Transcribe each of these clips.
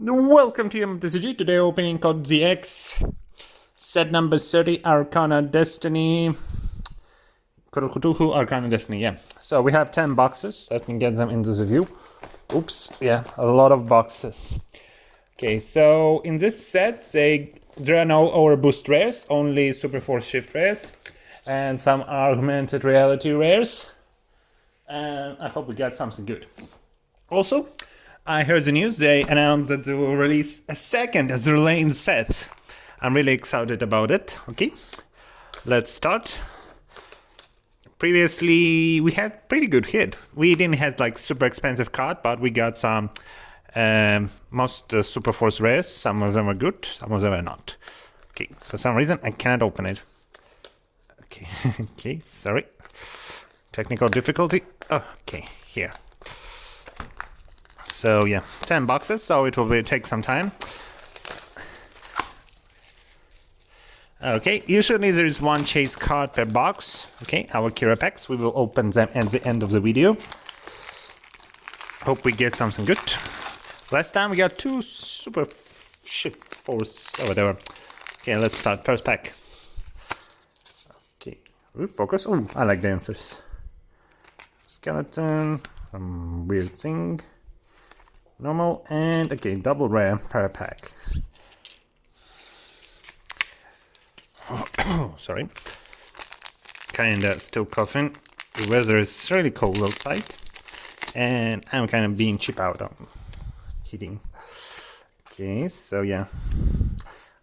Welcome to TCG. Today opening code ZX. Set number 30, Arcana Destiny. Kurukutuhu Arcana Destiny, yeah. So we have 10 boxes. Let me get them into the view. Oops, yeah, a lot of boxes. Okay, so in this set, there are no overboost rares, only Super Force Shift rares, and some augmented reality rares. And I hope we get something good. Also, I heard the news, they announced that they will release a second Azure Lane set. I'm really excited about it. Okay, let's start. Previously, we had pretty good hit. We didn't have like super expensive card, but we got some most Super Force rares. Some of them are good, some of them are not. Okay, for some reason I cannot open it. Okay, okay, sorry. Technical difficulty. Oh, okay, here. So yeah, 10 boxes, so it will take some time. Okay, usually there is one chase card per box. Okay, our Kira packs, we will open them at the end of the video. Hope we get something good. Last time we got 2 Super Shift Force or whatever. Okay, let's start first pack. Okay, focus. Oh, I like the answers. Skeleton, some weird thing. Normal, and okay, double rare per pack. Sorry. Kinda still coughing. The weather is really cold outside, and I'm kind of being cheap out on heating. Okay, so yeah.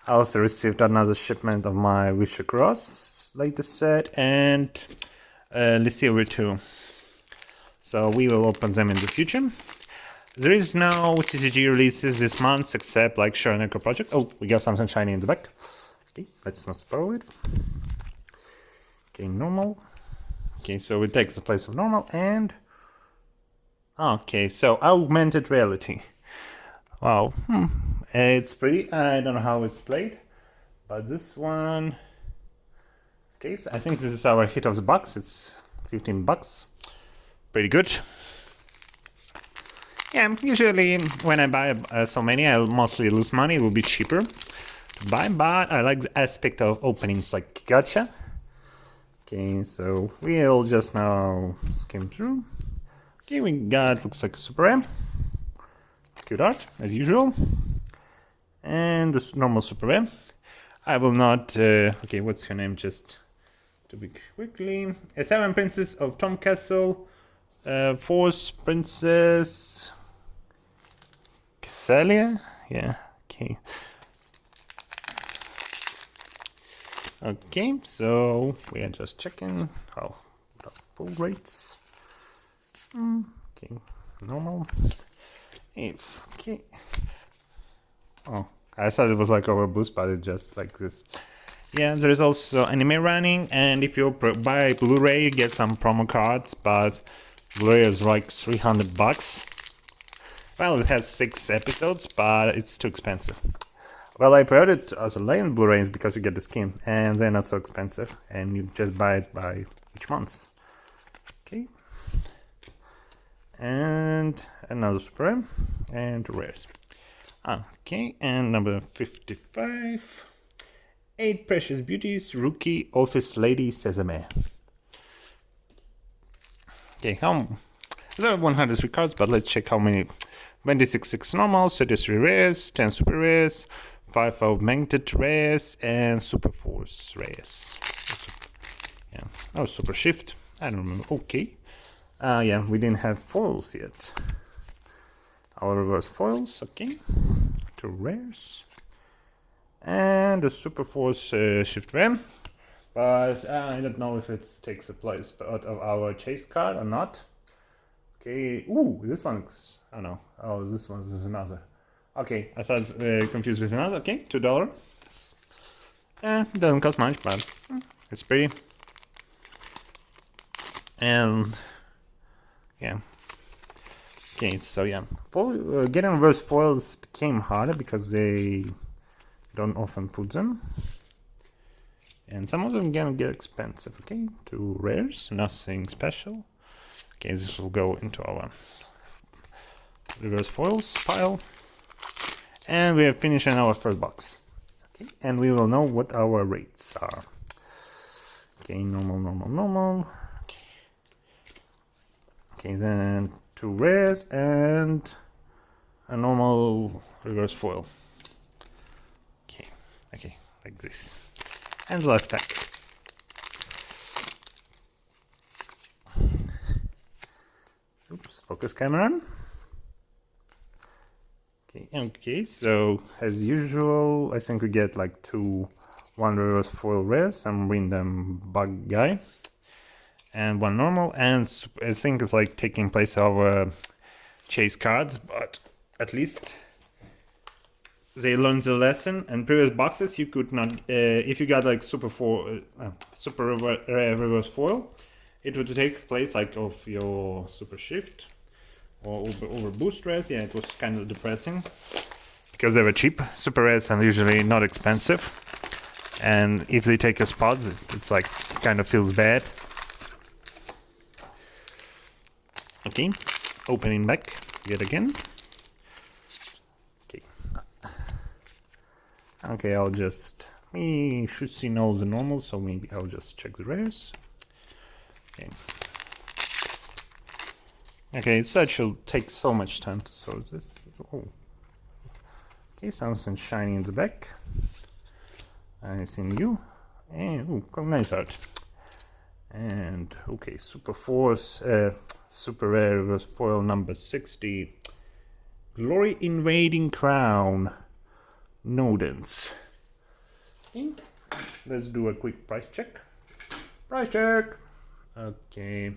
I also received another shipment of my Wish Across latest set and Lysiver 2. So we will open them in the future. There is no TCG releases this month except like Sharoneko Project. Oh, we got something shiny in the back. Okay, let's not spoil it. Okay, normal. Okay, so it takes the place of normal and... Okay, so augmented reality. Wow, it's pretty. I don't know how it's played, but this one... Okay, so I think this is our hit of the box. It's $15. Pretty good. Yeah, usually when I buy so many, I'll mostly lose money. It will be cheaper to buy, but I like the aspect of openings like gacha. Okay, so we'll just now skim through. Okay, we got, looks like a super rare. Cute art, as usual. And this normal super rare. I will not, okay, what's her name, just to be quickly. 7 Princess of Tom Castle. Force Princess... Celia? Yeah, okay. Okay, so we are just checking how the pull rates. Okay, normal. If, okay. Oh, I thought it was like overboost, but it's just like this. Yeah, there is also anime running, and if you buy Blu-ray, you get some promo cards, but Blu-ray is like $300. Well, it has 6 episodes, but it's too expensive. Well, I preferred it as a Lion Blu-rays because you get the skin, and they're not so expensive, and you just buy it by each month. Okay. And another super and 2 rares. Okay, and number 55. 8 Precious Beauties, Rookie, Office Lady, Sesame. Okay, there are 103 cards, but let's check how many. 26 normal, 33 rares, 10 super rares, 5 augmented rares, and super force rares. Yeah, oh, super shift. I don't remember. Okay. Yeah, we didn't have foils yet. Our reverse foils. Okay. 2 rares. And a super force shift rare. But I don't know if it takes the place out of our chase card or not. Okay, ooh, this one's, I don't know. Oh, this is another. Okay, I was confused with another. Okay, $2. It doesn't cost much, but it's pretty. And yeah. Okay, so yeah, getting reverse foils became harder because they don't often put them. And some of them can get expensive. Okay, 2 rares, nothing special. Okay, this will go into our reverse foils pile. And we are finishing our first box. Okay, and we will know what our rates are. Okay, normal. Okay, then 2 rares and a normal reverse foil. Okay, like this. And the last pack. Oops, focus camera. Okay, so as usual, I think we get like 1 reverse foil rares, some random bug guy, and 1 normal, and I think it's like taking place of chase cards, but at least they learned the lesson. In previous boxes, you could not, if you got like super rare reverse foil, it would take place like of your super shift or over boost rares. Yeah, it was kind of depressing because they were cheap. Super rares are usually not expensive, and if they take your spots, it's like kind of feels bad. Okay, opening back yet again. Okay, I'll just, we should see all the normals, so maybe I'll just check the rares. Okay, it should take so much time to sort this. Oh. Okay, something shiny in the back. I see you. And nice art. And okay, Super Force, Super Rare Reverse Foil number 60. Glory Invading Crown. Nodens. Okay, let's do a quick price check. Price check. Okay.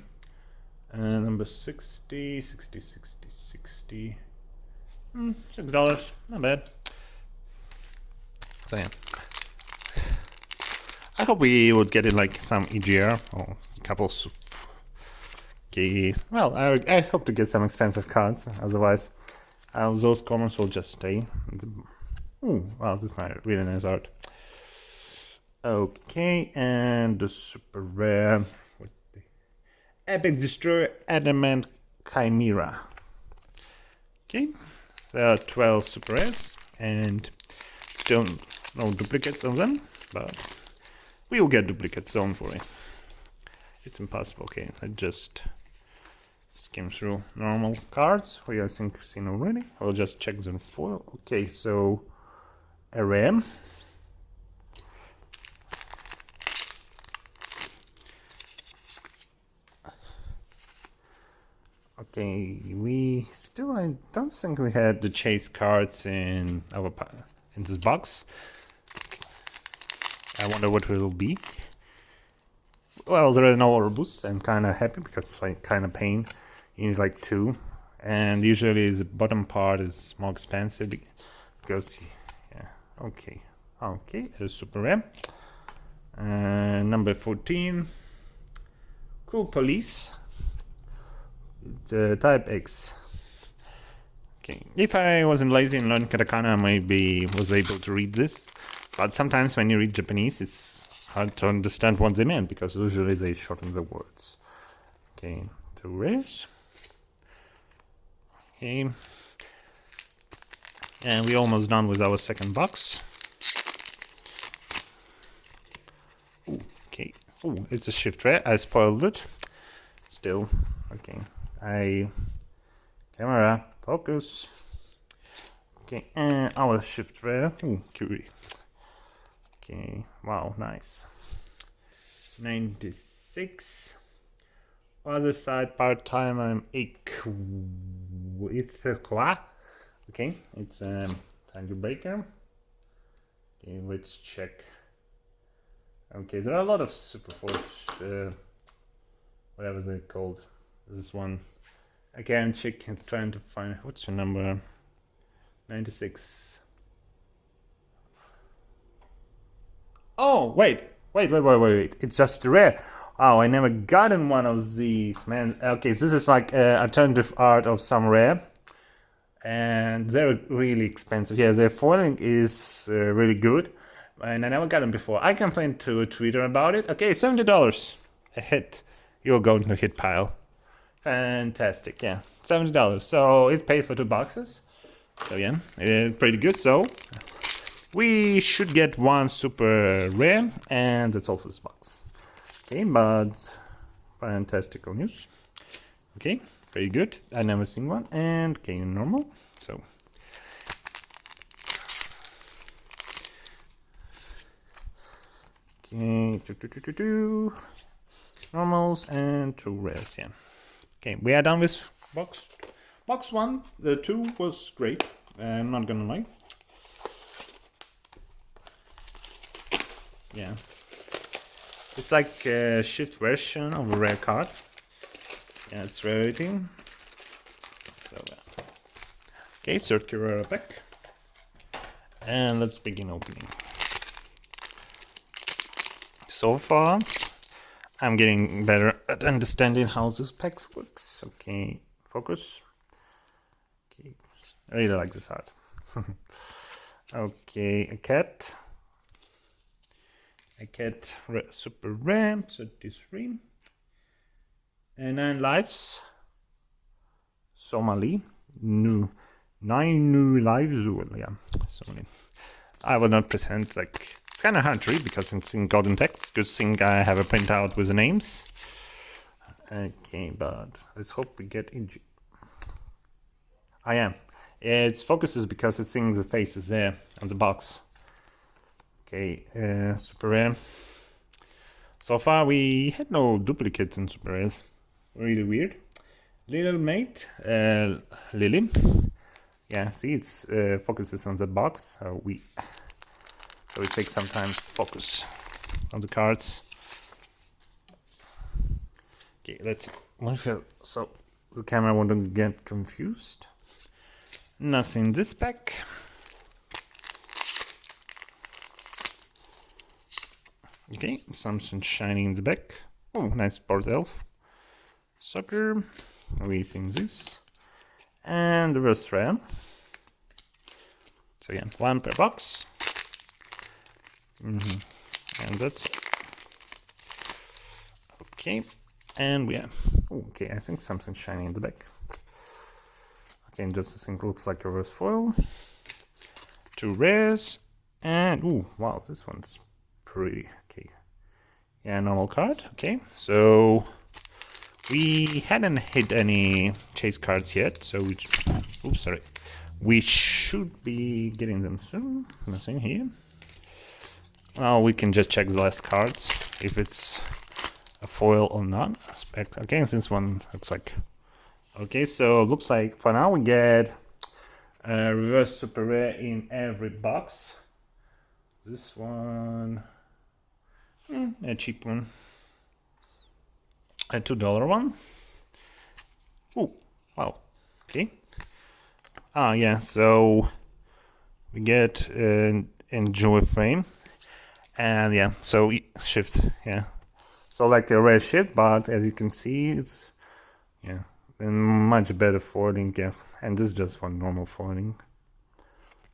Number 60, $6. Not bad. So yeah. I hope we would get it like some EGR or a couple of keys. Well, I hope to get some expensive cards. Otherwise, those commons will just stay. Oh, wow, this is really nice art. Okay, and the super rare. Epic Destroyer Adamant Chimera. Okay, there are 12 super rares and still no duplicates of them, but we will get duplicates, don't worry. It's impossible. Okay, I just skim through normal cards, we I think we've seen already. I'll just check the foil. Okay, so a rare. Okay, I don't think we had the chase cards in this box. I wonder what it will be. Well, there are no order boosts. I'm kind of happy because it's like kind of pain. You need like 2, and usually the bottom part is more expensive because yeah. Okay, it's super rare. Number 14. Cool Police. Type X. Okay, if I wasn't lazy and learned katakana, I maybe was able to read this. But sometimes when you read Japanese, it's hard to understand what they meant because usually they shorten the words. Okay, 2 rares. Okay, and we're almost done with our second box. Ooh, okay. Oh, it's a shift rare. I spoiled it. Still, okay. Camera focus. Okay, and our shift rare. Ooh, Curie. Okay, wow, nice. 96. Other side part time. I'm okay, it's Tango Baker. Okay, let's check. Okay, there are a lot of super force, whatever they're called. This one. Again, check and trying to find what's your number. 96. Oh, wait. It's just rare. Oh, I never gotten one of these, man. Okay, this is like alternative art of some rare. And they're really expensive. Yeah, their foiling is really good. And I never got them before. I complained to Twitter about it. Okay, $70 a hit. You're going to hit pile. Fantastic, yeah. $70. So it paid for 2 boxes. So yeah, pretty good. So we should get one super rare, and that's all for this box. Okay, but fantastical news. Okay, very good. I never seen one, and okay, normal. So okay, normals and 2 rares. Yeah. Okay, we are done with box 1. The 2 was great. I'm not gonna lie. Yeah, it's like a shift version of a rare card. Yeah, it's rarity. So okay, circular pack, and let's begin opening. So far, I'm getting better at understanding how this pack works. Okay, focus. Okay, I really like this art. Okay, a cat super rare, 33. And 9 lives. Somali. 9 new lives. Yeah, Somali. I will not pretend, like, it's kind of hard to read because it's in golden text. Good thing I have a printout with the names. Okay, but let's hope we get in. I am. Its focus is because it's seeing the faces there on the box. Okay, super rare. So far we had no duplicates in super rares. Really weird. Little mate, Lily. Yeah, see, it's focuses on the box. So it takes some time to focus on the cards. Okay, let's see. So the camera won't get confused. Nothing in this pack. Okay, something shiny in the back. Oh, nice board elf. Soccer. Everything this. And the rest rare. So again, 1 per box. And that's it. Okay, and we have. Oh, okay, I think something shiny in the back. Okay, and just I think looks like a reverse foil. 2 rares, and oh wow, this one's pretty. Okay, yeah, normal card. Okay, so we hadn't hit any chase cards yet, so we should be getting them soon. Nothing here. Well, we can just check the last cards if it's a foil or not. Okay, this one looks like. Okay, so looks like for now we get a reverse super rare in every box. This one, a cheap one, a $2 one. Oh, wow. Okay. Ah, yeah. So we get an enjoy frame, and yeah. So shift, yeah. So like a rare shift, but as you can see, it's much better forwarding. Yeah, and this is just one normal forwarding.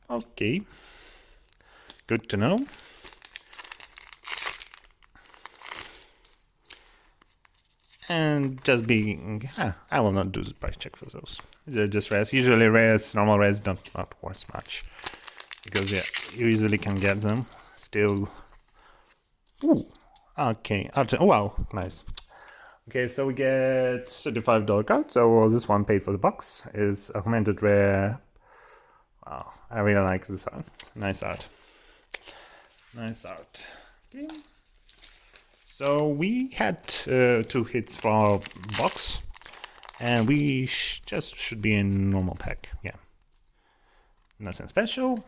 Okay. Good to know. And just being, I will not do the price check for those. They're just rares. Usually rares, normal rares, not worth much. Because yeah, you easily can get them. Still. Ooh. Okay. Oh wow, nice. Okay, so we get $35 card. So this one paid for the box is augmented rare. Wow, I really like this art. Nice art. Nice art. Okay. So we had 2 hits for our box, and we just should be in normal pack. Yeah, nothing special,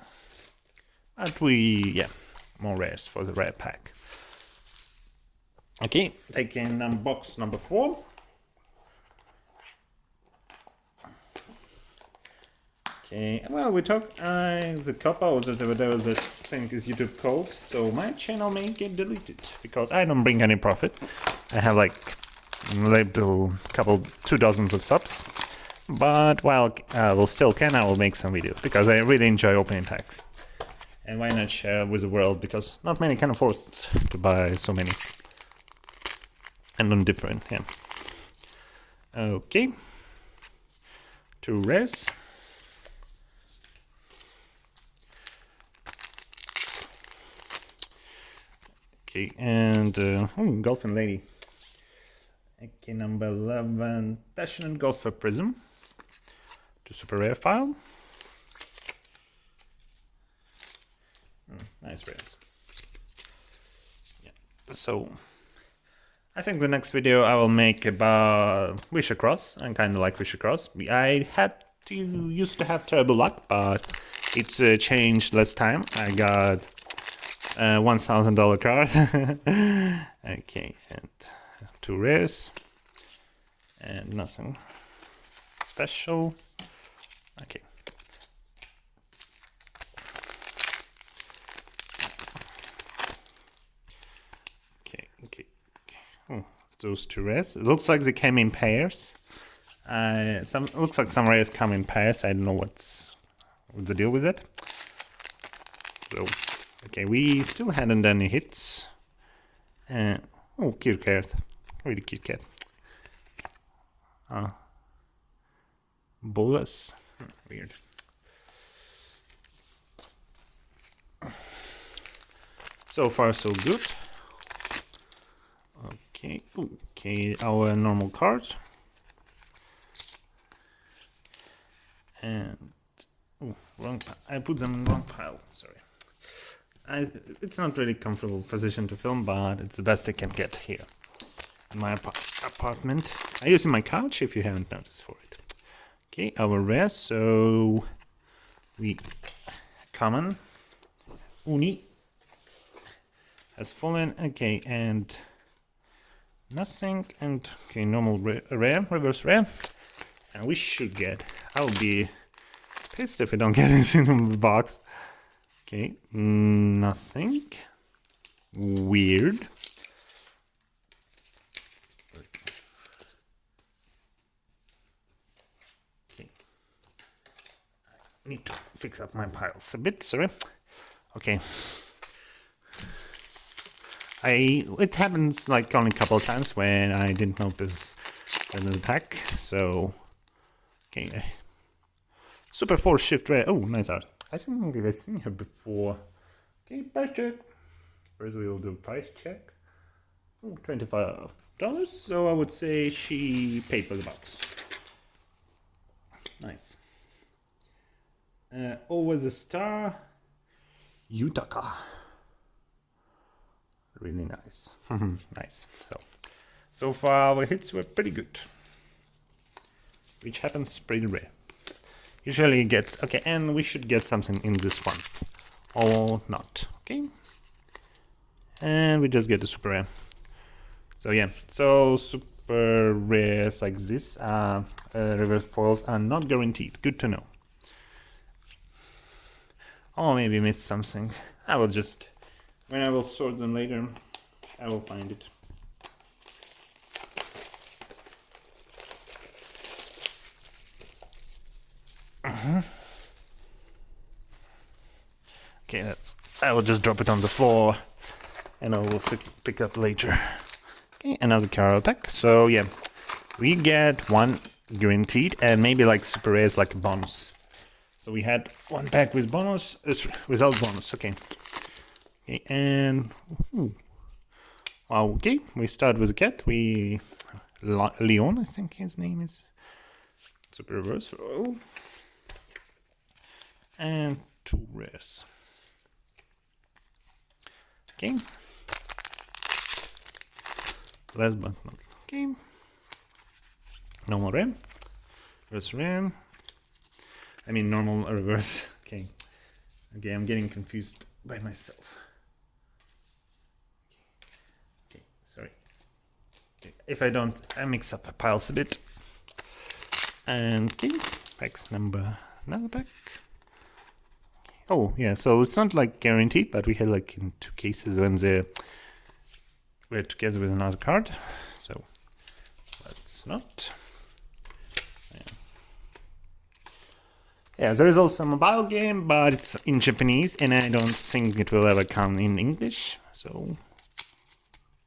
but more rares for the rare pack. Okay, taking box number 4. Okay, well, we talked the copper, or whatever that thing is YouTube called, so my channel may get deleted because I don't bring any profit. I have like little couple 2 dozens of subs, but while I will still I will make some videos because I really enjoy opening packs. And why not share with the world, because not many can afford to buy so many. And on different, yeah. Okay. 2 rares. Okay, and Golfing Lady. Okay, number 11, Passionate Golfer Prism. To super rare file. Nice rares. Yeah. So I think the next video I will make about Wish Across. I kind of like Wish Across. I used to have terrible luck, but it's changed last time. I got a $1,000 card. Okay, and 2 rares. And nothing special. Okay. Okay. Oh, those 2 rares. It looks like they came in pairs. Looks like some rares come in pairs. I don't know what's the deal with it. So, okay, we still hadn't done any hits. Oh, cute cat. Really cute cat. Bolus. Weird. So far, so good. Okay, our normal card. And wrong pile. I put them in wrong pile. Sorry. It's not really comfortable position to film, but it's the best I can get here in my apartment. I use my couch if you haven't noticed for it. Okay, our rare. So we common Uni has fallen. Okay, and nothing. And okay, normal rare, reverse rare. And we should get. I'll be pissed if we don't get anything in the box. Okay, nothing. Weird. Okay. I need to fix up my piles a bit, sorry. Okay. It happens like only a couple of times when I didn't notice another pack, so okay. Super Force Shift Rare. Oh, nice art. I think I've seen her before. Okay, price check. First we'll do price check. Oh, $25. So I would say she paid for the box. Nice. Always a Star. Yutaka. Really nice. Nice. So far our hits were pretty good. Which happens pretty rare. Usually get, okay, and we should get something in this one. Or not, okay? And we just get the super rare. So yeah, so super rares like this, reverse foils are not guaranteed. Good to know. Or maybe miss something. I will just, when I will sort them later, I will find it. Okay, I will just drop it on the floor and I will pick up later. Okay, another card pack. So yeah, we get 1 guaranteed and maybe like super rares like a bonus. So we had 1 pack with bonus, without bonus. Okay, and wow, okay, we start with a cat. Leon, I think his name is. Super reverse. Oh. And 2 rares. Okay. Last but not. Okay. Normal rare. Reverse rare. I mean normal reverse. Okay. Okay, I'm getting confused by myself. Okay, sorry. If I don't, I mix up piles a bit. And okay, another pack. Oh yeah, so it's not like guaranteed, but we had like in 2 cases when they were together with another card. So let's not. Yeah, there is also a mobile game, but it's in Japanese, and I don't think it will ever come in English. So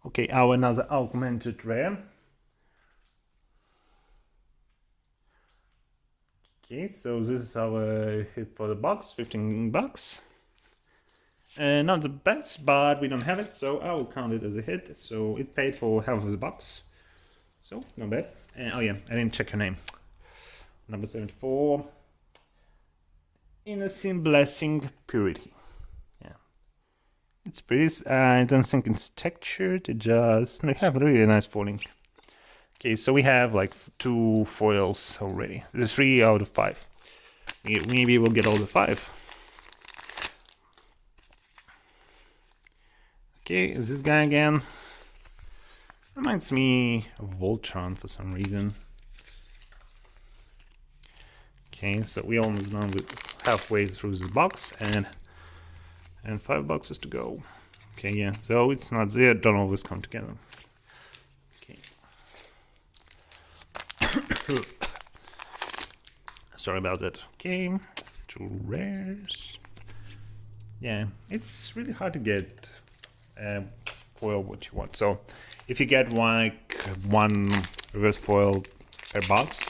okay, another augmented rare. Okay, so this is our hit for the box, $15. Not the best, but we don't have it, so I will count it as a hit. So it paid for half of the box. So, not bad. Oh yeah, I didn't check your name. Number 74. Innocent Blessing Purity. Yeah. It's pretty. I don't think it's textured. It just. We have really nice foiling. Okay, so we have like 2 foils already. There's 3 out of 5. Maybe we'll get all the 5. Okay, is this guy again? Reminds me of Voltron for some reason. Okay, so we almost done with halfway through this box, and 5 boxes to go. Okay, yeah, so it's not there, don't always come together. Okay. Sorry about that. Okay, 2 rares. Yeah, it's really hard to get foil what you want. So if you get like 1 reverse foil per box,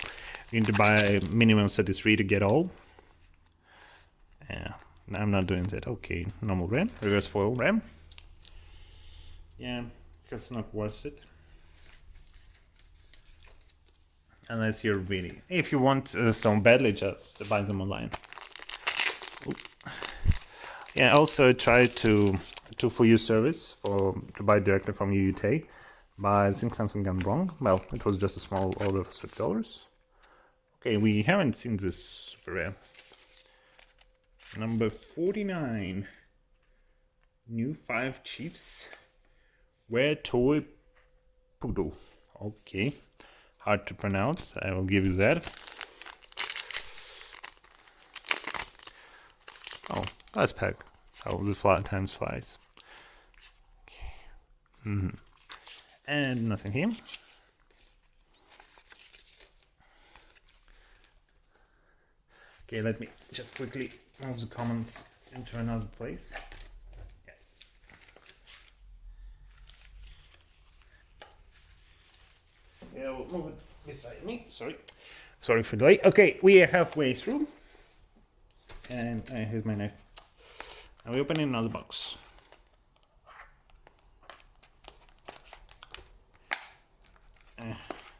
you need to buy minimum 33 to get all. Yeah, I'm not doing that. Okay, normal RAM, reverse foil RAM. Yeah, because it's not worth it. Unless you're really... If you want some badly, just buy them online. Ooh. Yeah, also try to for you service to buy directly from UUT, but I think something gone wrong. Well, it was just a small order for $30. Okay, we haven't seen this super rare. Number 49. New 5 Chiefs. Where Toy Poodle. Okay, hard to pronounce. I will give you that. Oh, last pack. Oh, the times flies. Okay. And nothing here. Okay, let me just quickly move the comments into another place. Yeah, we'll move it beside me. Sorry for the delay. Okay, we are halfway through. And here's my knife. Now we open another box.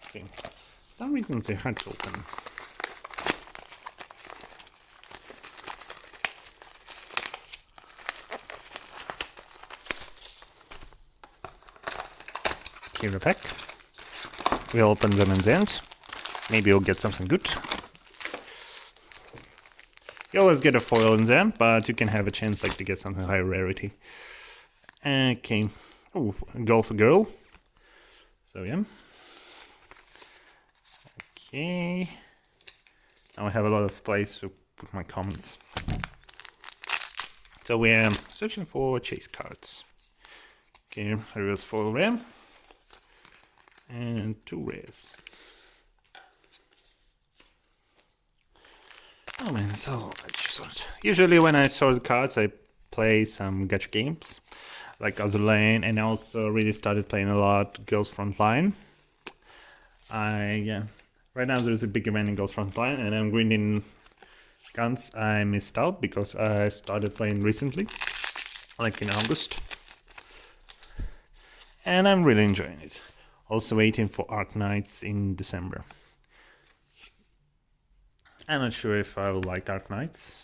Okay. For some reason it's hard to open. Here a pack. We'll open them in the end. Maybe we'll get something good. You always get a foil in there, but you can have a chance like to get something higher rarity. Okay. Oh, goal for girl. So yeah. Okay. Now I have a lot of place to put my comments. So we are searching for chase cards. Okay, reverse foil rare. And 2 rares. Oh man, so usually when I sort the cards, I play some gacha games like Other Lane, and I also really started playing a lot Girls Frontline. Yeah, right now there's a big event in Girls Frontline, and I'm grinding guns. I missed out because I started playing recently, like in August, and I'm really enjoying it. Also waiting for Arc Knights in December. I'm not sure if I will like Arc Knights.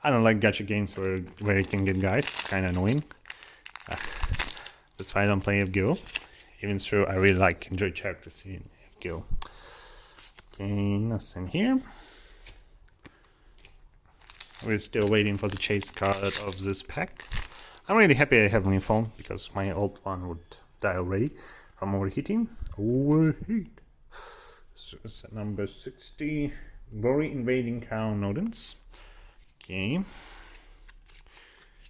I don't like gacha games where you can get guys. It's kind of annoying. That's why I don't play FGO. Even though I really enjoy characters in FGO. Okay, nothing here. We're still waiting for the chase card of this pack. I'm really happy I have a new phone because my old one would die already from overheating. Overheat. So it's number 60. Glory Invading Crown Nodens. Okay.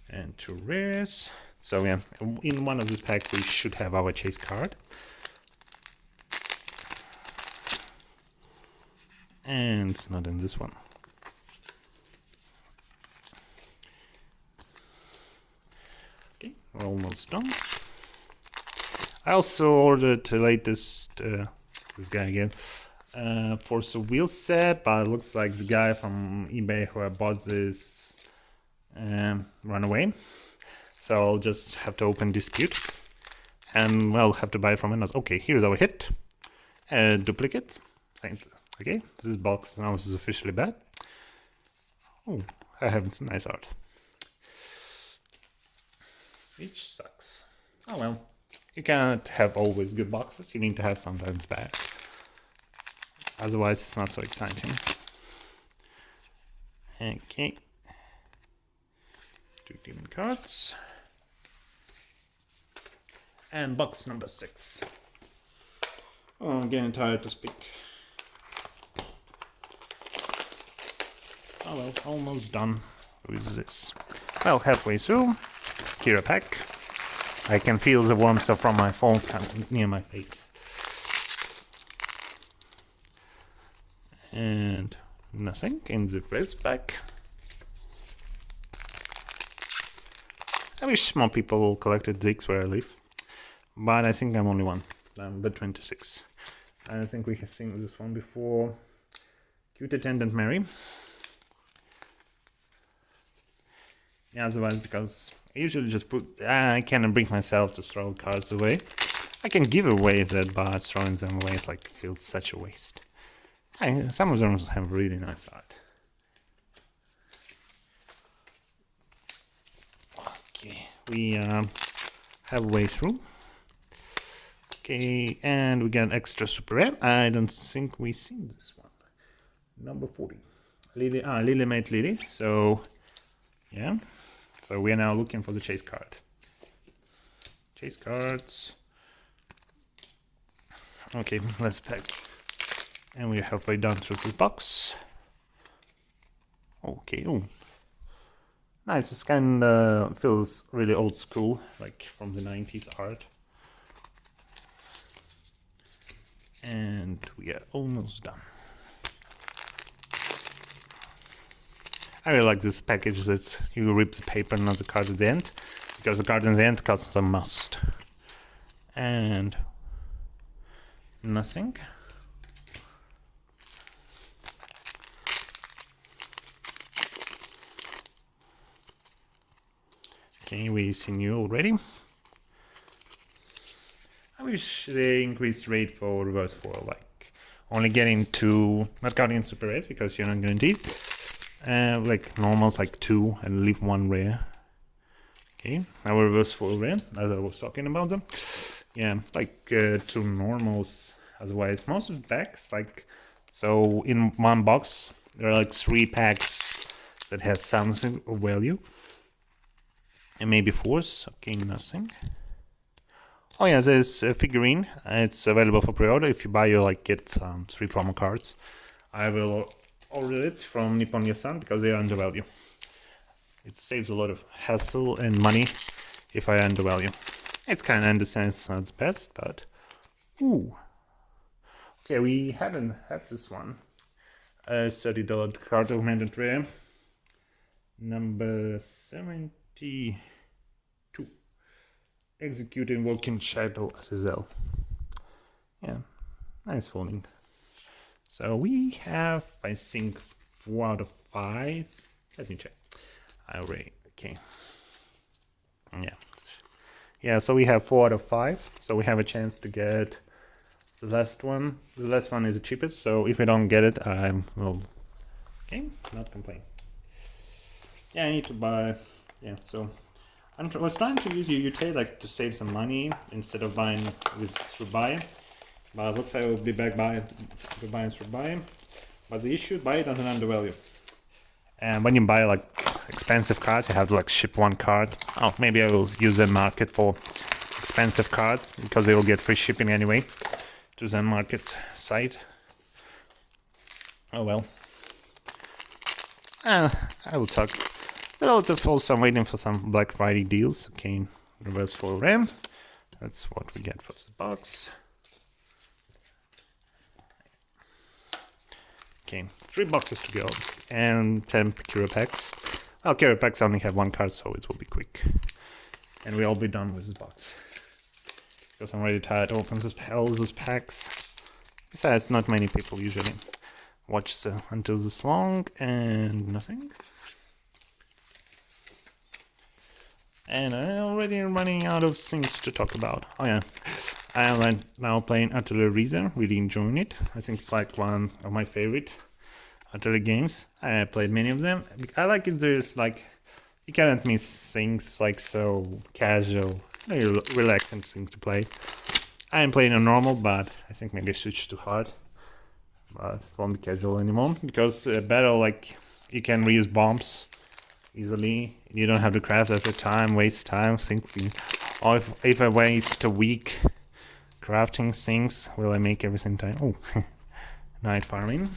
And 2 rares. So yeah, in one of these packs we should have our chase card. And it's not in this one. Okay, we're almost done. I also ordered the latest, this guy again, Force of Wheel set, but it looks like the guy from eBay who I bought this ran away. So I'll just have to open dispute. And I'll have to buy from another. Okay, here's our hit. Duplicate. Okay, this box now is officially bad. Oh, I have some nice art. Which sucks. Oh well. You cannot have always good boxes. You need to have sometimes bad. Otherwise, it's not so exciting. Okay. 2 demon cards. And box number 6. Oh, I'm getting tired to speak. Oh well, almost done. Who is this? Well, halfway through. Kira pack. I can feel the warmth from my phone near my face. And nothing in the press pack. I wish more people collected Zigs where I live. But I think I'm only one. I'm the 26. I think we have seen this one before. Cute Attendant Mary. Yeah, otherwise, because I usually just put... I cannot bring myself to throw cards away. I can give away that, but throwing them away is like feels such a waste. Some of them have really nice art. Okay, we have a way through. Okay, and we got extra super rare. I don't think we've seen this one. Number 40. Lily made Lily. So, yeah. So we are now looking for the chase card. Chase cards. Okay, let's pack. And we're halfway down through this box. Okay, oh. Nice, this kind of feels really old school, like from the 90s art. And we are almost done. I really like this package that you rip the paper and not the card at the end, because the card at the end costs a must. And nothing. Okay, we've seen you already. I wish they increased rate for reverse foil, like only getting 2, not counting super rares because you're not guaranteed. Like normals, like 2, and leave 1 rare. Okay, now reverse foil rare, as I was talking about them. Yeah, like 2 normals. Otherwise, most of the packs, like, so in one box, there are like 3 packs that has something of value. And maybe 4s. Okay, nothing. Oh yeah, there's a figurine. It's available for pre-order. If you buy, you like get 3 promo cards. I will order it from Nippon Yasan because they are undervalue. It saves a lot of hassle and money if I undervalue. It's kind of understand it's not the best, but ooh. Okay, we haven't had this one. $30 card augmented rare. Number 72. Execute Invoking Shadow Azazel. Yeah, nice folding. So we have, I think, 4 out of 5. Let me check. I already, okay. Yeah, so we have 4 out of 5. So we have a chance to get the last one. The last one is the cheapest, so if we don't get it, I will, okay, not complain. Yeah, I need to buy, yeah, so I was trying to use UT like to save some money instead of buying through buy, but it looks like I will be back buying through buy. But the issue, buy doesn't undervalue. And when you buy like expensive cards, you have to like ship 1 card. Oh, maybe I will use the market for expensive cards because they will get free shipping anyway to the market site. Oh well. I will talk. Relative also, I'm waiting for some Black Friday deals. Okay, reverse foil RAM. That's what we get for this box. Okay, 3 boxes to go and 10 Kira packs. Well, Kira packs only have 1 card, so it will be quick. And we'll be done with this box. Because I'm really tired to open all these packs. Besides, not many people usually watch until this long, and nothing. And I'm already running out of things to talk about. Oh yeah, I am right now playing Artillery Reason, really enjoying it. I think it's like one of my favorite artillery games. I played many of them. I like it, there's like, you cannot miss things, like so casual, very relaxing things to play. I am playing on normal, but I think maybe I switched to hard. But it won't be casual anymore, because battle, like, you can reuse bombs easily. You don't have to craft every time, waste time thinking, or if I waste a week crafting things, will I make everything time? Oh, night farming.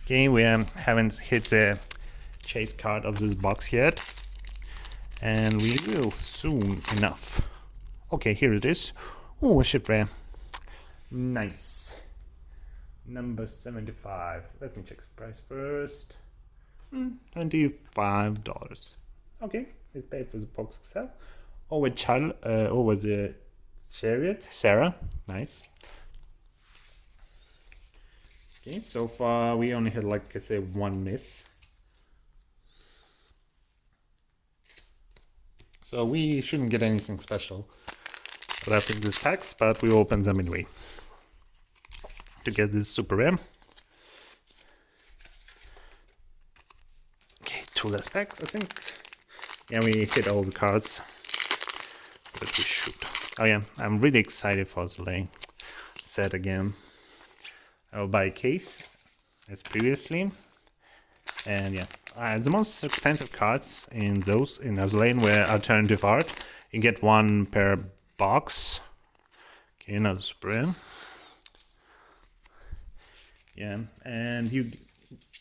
Okay, we haven't hit the chase card of this box yet, and we will soon enough. Okay, here it is. Oh, a ship rare. Nice. Number 75. Let me check the price first. $25. Okay, it's paid for the box itself. Over the chariot, Sarah. Nice. Okay, so far we only had, like I say, one miss. So we shouldn't get anything special left in these packs, but we open them anyway to get this super rare. Okay, 2 less packs, I think. Yeah, we hit all the cards that we should. Oh yeah, I'm really excited for the lane set again. I'll buy a case as previously, and yeah, the most expensive cards in Azulane were alternative art. You get 1 per box. Okay, another spray. Yeah, and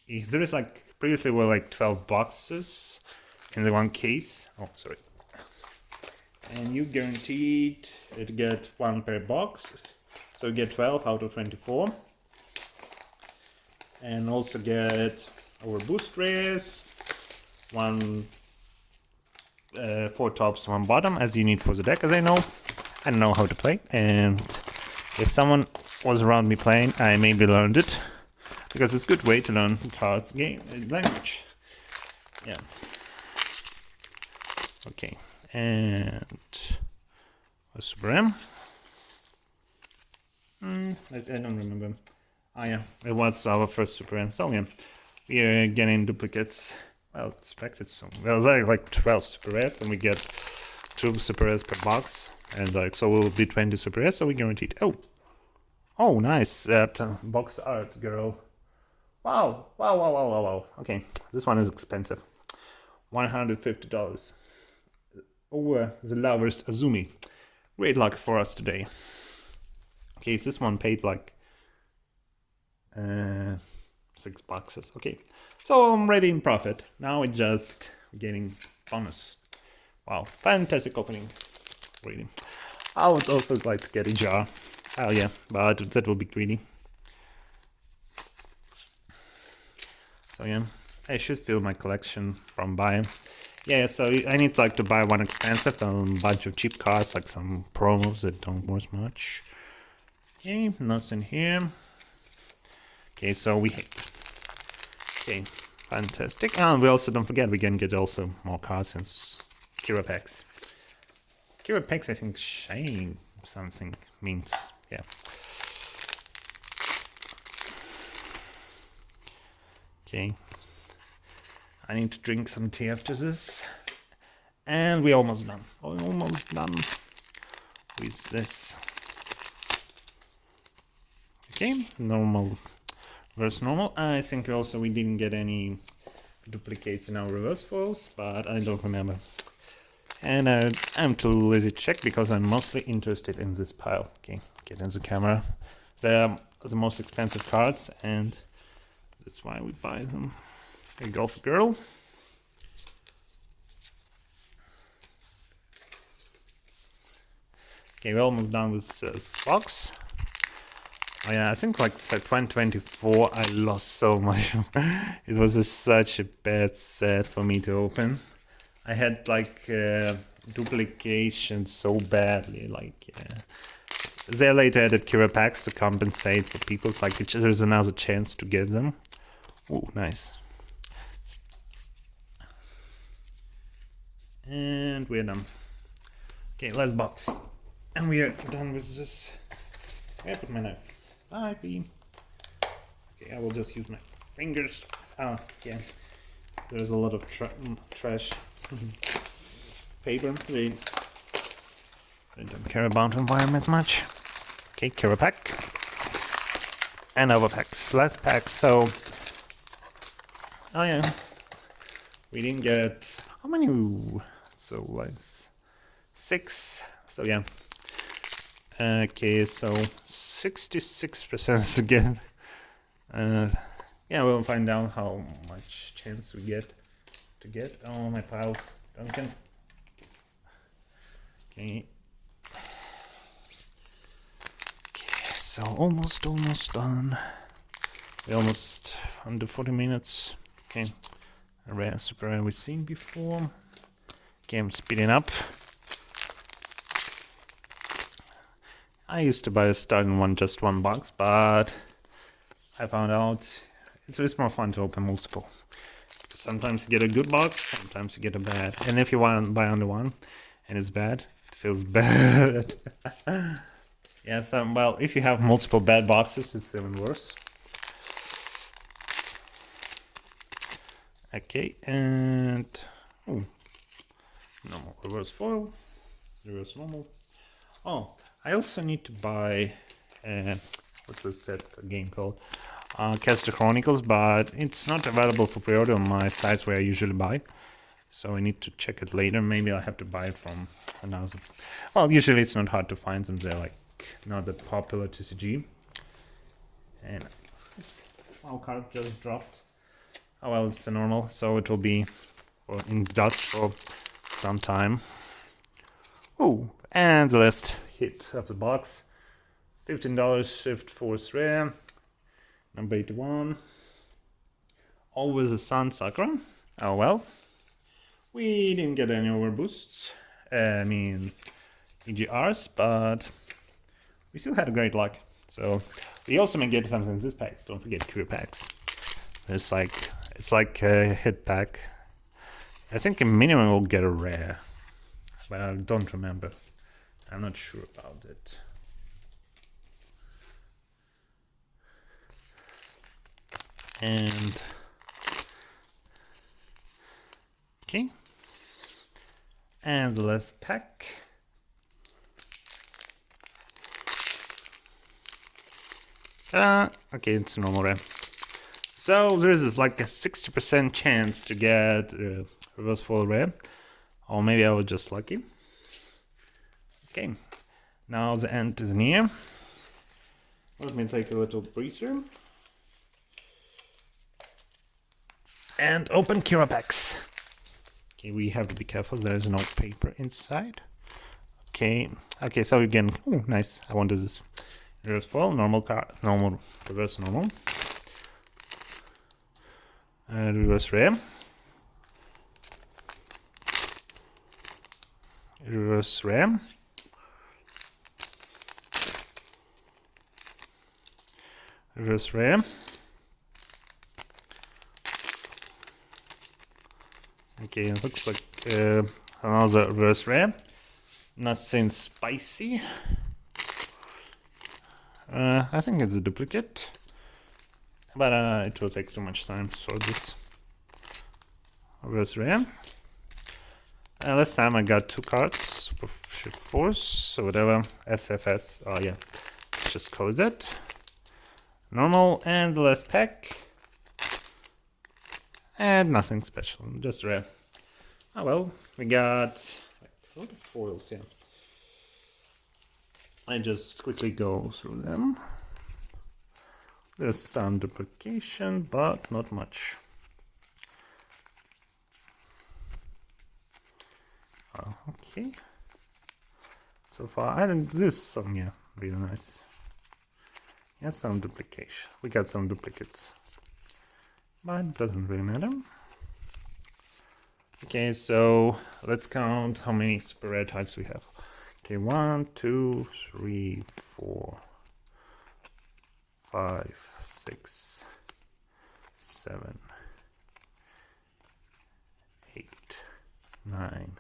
there is like previously were like 12 boxes in the one case. Oh, sorry. And you guaranteed to get 1 per box, so you get 12 out of 24. And also get our boost rares, 4 tops, 1 bottom, as you need for the deck, as I don't know how to play, and if someone was around me playing, I maybe learned it, because it's a good way to learn cards game language. Yeah. Okay, and a Super M. I don't remember. Ah yeah, it was our first Super M. So yeah, we are getting duplicates. Well, expected soon. Well, there are like 12 Super Rares, and we get 2 Super Rares per box, and like so we'll be 20 Super Rares, so we guaranteed. Oh, nice box art, girl. Wow. Okay, this one is expensive. $150. Over the Lovers Azumi. Great luck for us today. Okay, so this one paid like $6. Okay, so I'm already in profit. Now it's just getting bonus. Wow, fantastic opening. Really. I would also like to get a jar. Oh yeah, but that will be greedy. So yeah, I should fill my collection from buying. Yeah, so I need like to buy 1 expensive and a bunch of cheap cards, like some promos that don't worth much. Okay, nothing here. Okay, so okay, fantastic. And we also don't forget we can get also more cards in Kira packs. Kira packs, I think shame something means, yeah. Okay. I need to drink some tea after this. And we're almost done. Almost done with this. Okay, normal versus normal. I think also we didn't get any duplicates in our reverse foils, but I don't remember. And I'm too lazy to check because I'm mostly interested in this pile. Okay, get in the camera. They're the most expensive cards, and that's why we buy them. Okay, Golf Girl. Okay, we're almost done with this box. Oh yeah, I think like set 124 I lost so much. It was such a bad set for me to open. I had like duplication so badly, like they later added Kira packs to compensate for people's, like there's another chance to get them. Oh, nice. And we're done. Okay, last box. And we are done with this. Where I put my knife? Knifey. Okay, I will just use my fingers. Ah, yeah. There's a lot of trash paper. They don't care about environment much. Okay, care pack. And other packs. Last pack, so... Oh yeah. We didn't get... How many? So, like... 6. So, yeah. Okay, so 66% again. Yeah, we'll find out how much chance we get to get. Oh, my piles, Duncan. Okay. Okay, so almost done. We're almost under 40 minutes. Okay, a rare, super rare we've seen before. Okay, I'm speeding up. I used to buy a starting one, just one box, but I found out it's a bit more fun to open multiple. Sometimes you get a good box, sometimes you get a bad. And if you want to buy only one and it's bad, it feels bad. Yeah, so, well, if you have multiple bad boxes, it's even worse. Okay, and normal reverse foil, reverse normal. Oh, I also need to buy what's this set game called? Caster Chronicles, but it's not available for pre-order on my sites where I usually buy. So I need to check it later. Maybe I'll have to buy it from another. Well, usually it's not hard to find them. They're like not that popular TCG. And oops, our card just dropped. Oh well, it's a normal, so it will be in dust for some time. Oh, and the last hit of the box. $15 Shift Force Rare. Number 81. Always a Sun Sakura. Oh well. We didn't get any overboosts. I mean, EGRs, but we still had a great luck. So we also may get something in this packs. Don't forget cure packs. It's like a hit pack. I think a minimum will get a rare, but I don't remember. I'm not sure about it. And okay, and the last pack. Okay, it's a normal rare. So there is like a 60% chance to get reverse foil rare, or maybe I was just lucky. Okay, now the end is near. Let me take a little breather. And open Kira packs. Okay, we have to be careful, there's no paper inside. Okay, so again, oh nice, I wanted this. Reverse foil, normal card, normal, reverse normal. Reverse rare. Reverse rare. Reverse rare. Okay, it looks like another reverse rare. Nothing spicy. I think it's a duplicate, but it will take so much time to sort this. Reverse rare. Last time I got 2 cards, Super Force, or whatever, SFS, oh yeah, let's just call it that. Normal, and the last pack. And nothing special, just rare. Oh well, we got like a lot of foils, yeah. I just quickly go through them. There's some duplication, but not much. Oh, okay. So far, I think this song, yeah, really nice. Yeah, some duplication. We got some duplicates, but it doesn't really matter. Okay, so let's count how many super rare types we have. Okay, 1, 2, 3, 4, 5, 6, 7, 8, 9,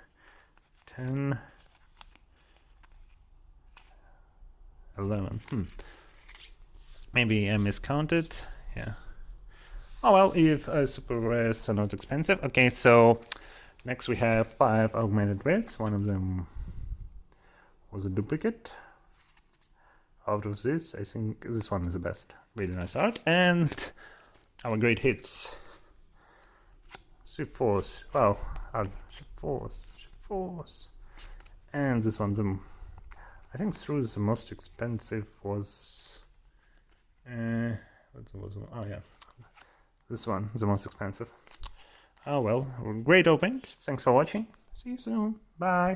10, 11. Maybe I miscounted. Yeah. Oh well, if super rares are not expensive. Okay, so next we have 5 augmented rares. One of them was a duplicate. Out of this, I think this one is the best. Really nice art. And our great hits. 3/4. Wow. 3/4. And this one, I think through the most expensive was. What was oh yeah. This one is the most expensive. Oh well, great opening. Thanks for watching. See you soon. Bye.